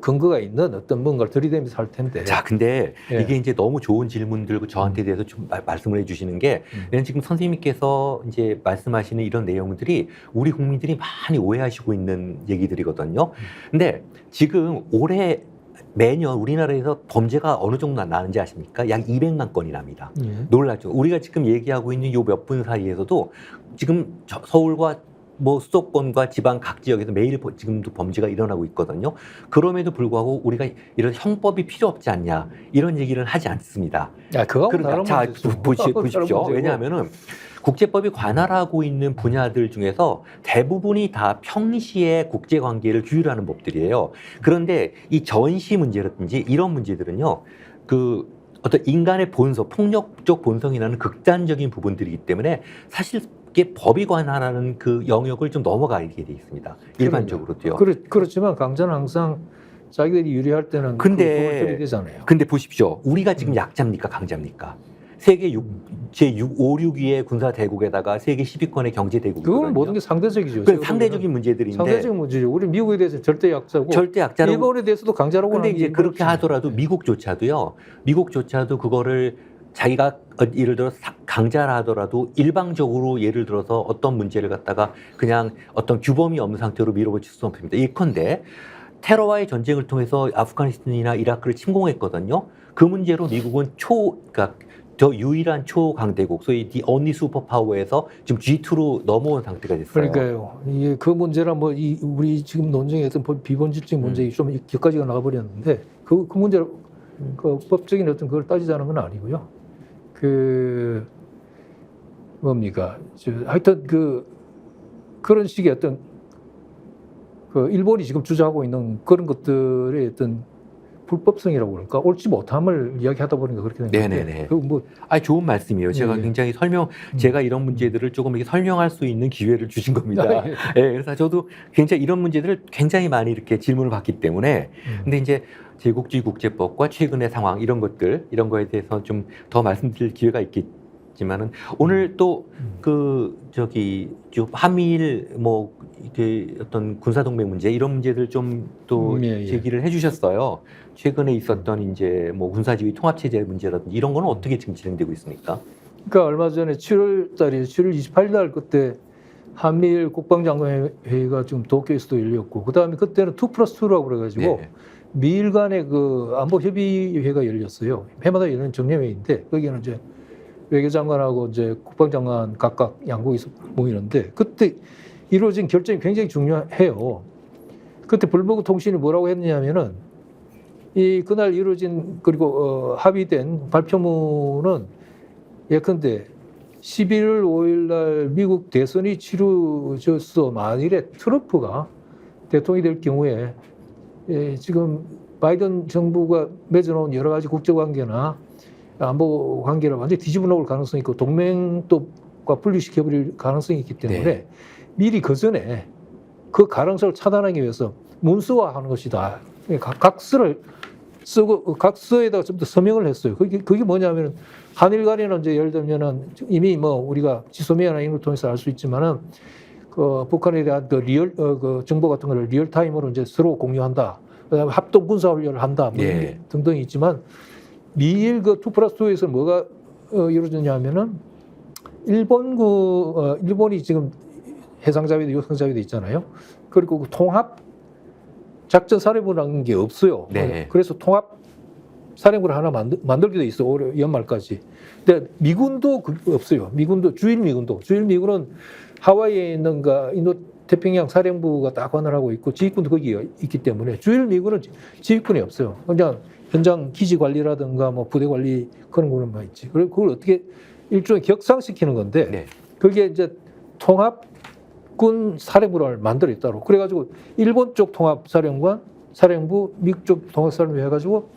근거가 있는 어떤 뭔가를 들이대면서 할 텐데. 자, 근데 예. 이게 이제 너무 좋은 질문들 저한테 대해서 좀 말씀을 해주시는 게, 지금 선생님께서 이제 말씀하시는 이런 내용들이 우리 국민들이 많이 오해하시고 있는 얘기들이거든요. 근데 지금 올해 매년 우리나라에서 범죄가 어느 정도 나는지 아십니까? 약 200만 건이 납니다. 예. 놀랍죠. 우리가 지금 얘기하고 있는 요 몇 분 사이에서도 지금 서울과 뭐 수도권과 지방 각 지역에서 매일 지금도 범죄가 일어나고 있거든요. 그럼에도 불구하고 우리가 이런 형법이 필요 없지 않냐 이런 얘기를 하지 않습니다. 야, 그거하고 다른 자, 문제죠. 보십시오. 다른 문제고. 왜냐하면은 국제법이 관할하고 있는 분야들 중에서 대부분이 다 평시에 국제 관계를 규율하는 법들이에요. 그런데 이 전시 문제라든지 이런 문제들은요, 그 어떤 인간의 본성, 폭력적 본성이라는 극단적인 부분들이기 때문에 사실 이게 법이 관할하는 그 영역을 좀 넘어가게 돼 있습니다. 일반적으로도요. 그렇지만 강자는 항상 자기들이 유리할 때는 근데 그걸 들이대잖아요. 근데 보십시오. 우리가 지금 약자입니까, 강자입니까? 세계 제5, 6위의 군사 대국에다가 세계 10위권의 경제 대국이거든요. 그건 모든 게 상대적이죠. 그 상대적인 문제들인데 상대적인 문제죠. 우리 미국에 대해서 절대 약자고 절대 약자라고. 일본에 대해서도 강자라고 근데 하는 이제 게 그렇게 없잖아요. 하더라도 미국조차도 그거를 자기가 예를 들어 강자라 하더라도 일방적으로 예를 들어서 어떤 문제를 갖다가 그냥 어떤 규범이 없는 상태로 밀어붙일 수 없습니다. 예컨대 테러와의 전쟁을 통해서 아프가니스탄이나 이라크를 침공했거든요. 그 문제로 미국은 그러니까 더 유일한 초강대국, 소위 the only superpower에서 지금 G2로 넘어온 상태가 됐어요. 그러니까요. 이게 그 문제랑 뭐 우리 지금 논쟁의 어떤 비본질적인 문제가 좀 격가지가 나가버렸는데 그 문제를 그 법적인 어떤 그걸 따지자는 건 아니고요. 그 뭡니까? 하여튼 그런 식의 어떤 그 일본이 지금 주장하고 있는 그런 것들의 어떤 불법성이라고 그럴까? 옳지 못함을 이야기하다 보니까 그렇게 된 건데. 네네네. 뭐 좋은 말씀이에요. 제가 예. 굉장히 제가 이런 문제들을 조금 이렇게 설명할 수 있는 기회를 주신 겁니다. 예. 예, 그래서 저도 굉장히 이런 문제들을 굉장히 많이 이렇게 질문을 받기 때문에 근데 이제 제국주의 국제법과 최근의 상황 이런 거에 대해서 좀 더 말씀드릴 기회가 있겠지만은 오늘 또 한미일 뭐 이게 어떤 군사동맹 문제 이런 문제들 좀 또 예. 제기를 해주셨어요. 최근에 있었던 이제 뭐 군사지휘 통합체제 문제라든지 이런 거는 어떻게 지금 진행되고 있습니까? 그러니까 얼마 전에 7월 28일 날 그때 한미일 국방장관 회의가 지금 도쿄에서도 열렸고 그다음에 그때는 2+2라고 그래가지고 네. 미일 간의 그 안보 협의회가 열렸어요. 해마다 열리는 정례회의인데 거기는 이제 외교장관하고 이제 국방장관 각각 양국에서 모이는데 그때 이루어진 결정이 굉장히 중요해요. 그때 블룸버그 통신이 뭐라고 했냐면은 그날 이루어진 그리고 합의된 발표문은 예컨대 11월 5일 날 미국 대선이 치러져서 만일에 트럼프가 대통령이 될 경우에 지금 바이든 정부가 맺어놓은 여러 가지 국제관계나 안보 관계를 완전히 뒤집어 놓을 가능성이 있고 동맹과 분리시켜버릴 가능성이 있기 때문에 네. 미리 그 전에 그 가능성을 차단하기 위해서 문서화하는 것이다. 각서를 쓰고 각서에다가 좀 더 서명을 했어요. 그게 뭐냐면은 한일 간에는 이제 예를 들면은 이미 뭐 우리가 지소미아나 이런 걸 통해서 알 수 있지만은 그 북한에 대한 그 정보 같은 걸 리얼 타임으로 이제 서로 공유한다. 그다음에 합동 군사 훈련을 한다. 뭐 예. 등등이 있지만 미일 그 2+2에서 뭐가 이루어졌냐면은 일본이 지금 해상자위도 육상자위도 있잖아요. 그리고 그 통합 작전 사령부라는 게 없어요. 네. 그래서 통합 사령부를 하나 만들게 돼 있어. 올해 연말까지. 근데 미군도 없어요. 주일 미군은 하와이에 있는 태평양 사령부가 딱 관할 하고 있고 지휘권도 거기 있기 때문에 주일 미군은 지휘권이 없어요. 그냥 현장 기지 관리라든가 뭐 부대 관리 그런 거는만 있지. 그리고 그걸 어떻게 일종의 격상시키는 건데 네. 그게 이제 통합군 사령부를 만들어 있다고. 그래가지고 일본 쪽 통합사령관, 사령부, 미국 쪽 통합사령부 해가지고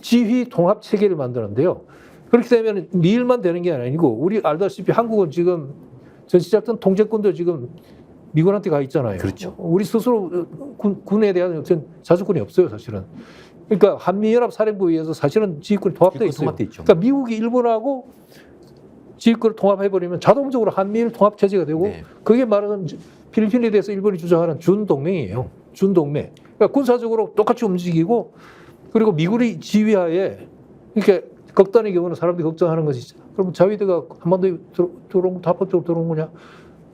지휘 통합 체계를 만드는데요. 그렇게 되면 미일만 되는 게 아니고 우리 알다시피 한국은 지금 전시작전 통제권도 지금 미군한테 가 있잖아요. 그렇죠. 우리 스스로 군에 대한 어떤 자주권이 없어요, 사실은. 그러니까 한미연합 사령부에 의해서 사실은 지휘권이 통합되어 있어요. 통합돼 있죠. 그러니까 미국이 일본하고 지휘권을 통합해버리면 자동적으로 한미일 통합 체제가 되고 네. 그게 말하는 필리핀에 대해서 일본이 주장하는 준동맹이에요. 준동맹. 그러니까 군사적으로 똑같이 움직이고 그리고 미군의 지휘하에 이렇게 극단의 경우는 사람들이 걱정하는 것이 그럼 자위대가 한반도에 들어온 거 합법적으로 들어온 거냐?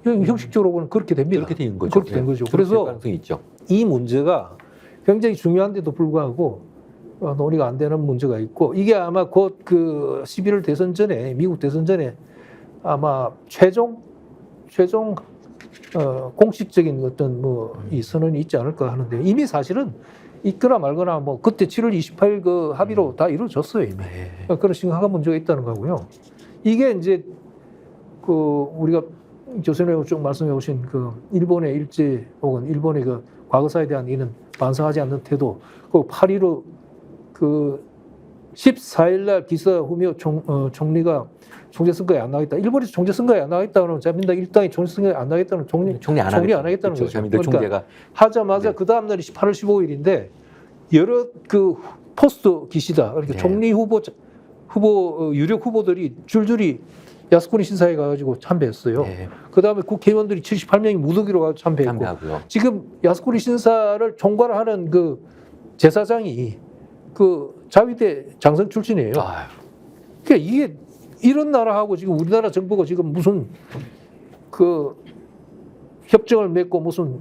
형식적으로 보면 그렇게 됩니다. 그렇게 된 거죠. 그렇게 된 거죠. 그래서 가능성이 있죠. 이 문제가 굉장히 중요한데도 불구하고 논의가 안 되는 문제가 있고 이게 아마 곧 그 11월 대선 전에 미국 대선 전에 아마 최종 공식적인 어떤 뭐 이 선언이 있지 않을까 하는데 이미 사실은 있거나 말거나 뭐 그때 7월 28일 그 합의로 다 이루어졌어요 이미. 네. 그런 심각한 문제가 있다는 거고요. 이게 이제 그 우리가 교수님 쭉 말씀해 오신 그 일본의 일제 혹은 일본의 그 과거사에 대한 이는 반성하지 않는 태도, 그 8.15 그 14일 날 기사 후미오 총리가 총재선거에 안 나가겠다. 일본에서 총재선거에 안 나가겠다 그러면 자민당 일당이 총재선거에 안 나가겠다는 총리 안 하겠다는 거죠. 자민당 총재가 하자마자 네. 그 다음 날이 8월 15일인데 여러 그 포스트 기시다. 그러니까 네. 총리 후보 유력 후보들이 줄줄이 야스쿠니 신사에 가가지고 참배했어요. 네. 그 다음에 국회의원들이 78명이 무더기로 가서 참배했고 참배하고요. 지금 야스쿠니 신사를 총괄하는 그 제사장이 그 자위대 장성 출신이에요. 아유. 그러니까 이게 이런 나라하고 지금 우리나라 정부가 지금 무슨 그 협정을 맺고 무슨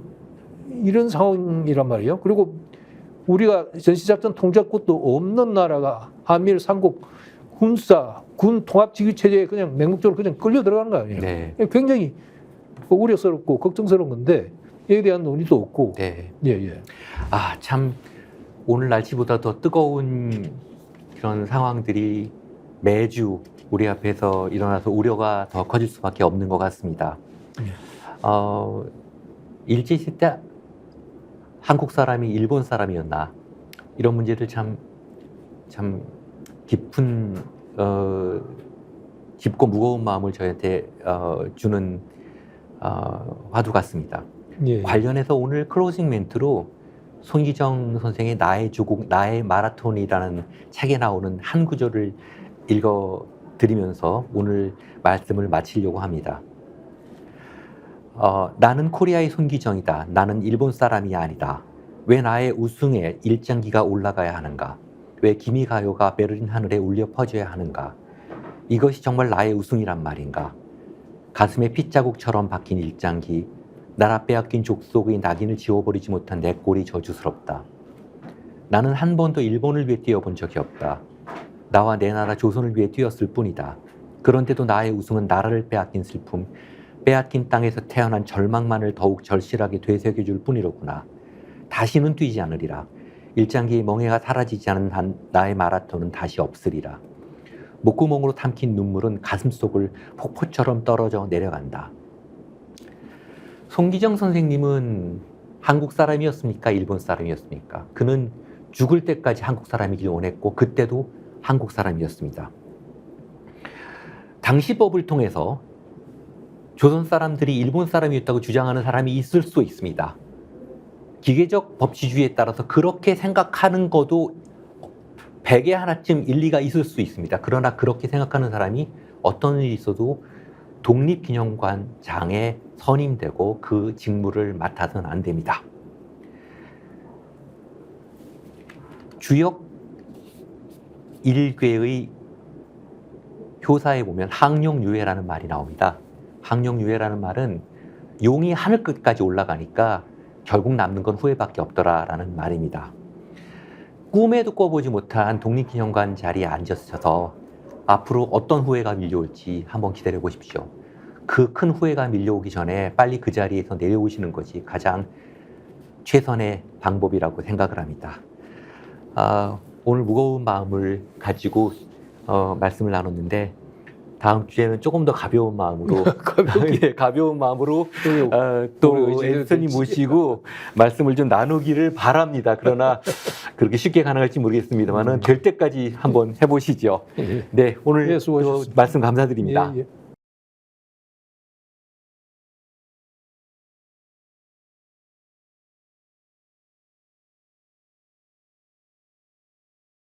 이런 상황이란 말이에요. 그리고 우리가 전시작전 통제권도 없는 나라가 한미일 삼국 군 통합 지휘 체제에 그냥 맹목적으로 그냥 끌려 들어가는 거 아니에요. 네. 굉장히 우려스럽고 걱정스러운 건데 이에 대한 논의도 없고. 네. 예. 아, 참 오늘 날씨보다 더 뜨거운 그런 상황들이 매주 우리 앞에서 일어나서 우려가 더 커질 수밖에 없는 것 같습니다. 일제시대 때 한국 사람이 일본 사람이었나 이런 문제들 참 깊은 깊고 무거운 마음을 저희한테 주는 화두 같습니다. 예. 관련해서 오늘 클로징 멘트로 손기정 선생의 나의 조국, 나의 마라톤이라는 책에 나오는 한 구절을 읽어드리면서 오늘 말씀을 마치려고 합니다. 나는 코리아의 손기정이다. 나는 일본 사람이 아니다. 왜 나의 우승에 일장기가 올라가야 하는가? 왜 기미가요가 베를린 하늘에 울려 퍼져야 하는가? 이것이 정말 나의 우승이란 말인가? 가슴에 핏자국처럼 박힌 일장기, 나라 빼앗긴 족속의 낙인을 지워버리지 못한 내 꼴이 저주스럽다. 나는 한 번도 일본을 위해 뛰어본 적이 없다. 나와 내 나라 조선을 위해 뛰었을 뿐이다. 그런데도 나의 우승은 나라를 빼앗긴 슬픔, 빼앗긴 땅에서 태어난 절망만을 더욱 절실하게 되새겨줄 뿐이로구나. 다시는 뛰지 않으리라. 일장기의 멍해가 사라지지 않은 한 나의 마라톤은 다시 없으리라. 목구멍으로 삼킨 눈물은 가슴속을 폭포처럼 떨어져 내려간다. 손기정 선생님은 한국 사람이었습니까? 일본 사람이었습니까? 그는 죽을 때까지 한국 사람이길 원했고 그때도 한국 사람이었습니다. 당시 법을 통해서 조선 사람들이 일본 사람이었다고 주장하는 사람이 있을 수 있습니다. 기계적 법치주의에 따라서 그렇게 생각하는 것도 100에 하나쯤 일리가 있을 수 있습니다. 그러나 그렇게 생각하는 사람이 어떤 일이 있어도 독립기념관장에 선임되고 그 직무를 맡아서는 안 됩니다. 주역 일괴의 효사에 보면 항용유해라는 말이 나옵니다. 항용유해라는 말은 용이 하늘 끝까지 올라가니까 결국 남는 건 후회밖에 없더라라는 말입니다. 꿈에도 꿔보지 못한 독립기념관 자리에 앉으셔서 앞으로 어떤 후회가 밀려올지 한번 기다려 보십시오. 그 큰 후회가 밀려오기 전에 빨리 그 자리에서 내려오시는 것이 가장 최선의 방법이라고 생각을 합니다. 오늘 무거운 마음을 가지고 말씀을 나눴는데 다음 주에는 조금 더 가벼운 마음으로 예, 가벼운 마음으로 또 우리 의지대로 앤서니 될지. 모시고 말씀을 좀 나누기를 바랍니다. 그러나 그렇게 쉽게 가능할지 모르겠습니다만은 될 때까지 한번 해보시죠. 예. 네, 오늘 예, 또 수고하셨습니다. 말씀 감사드립니다. 예, 예.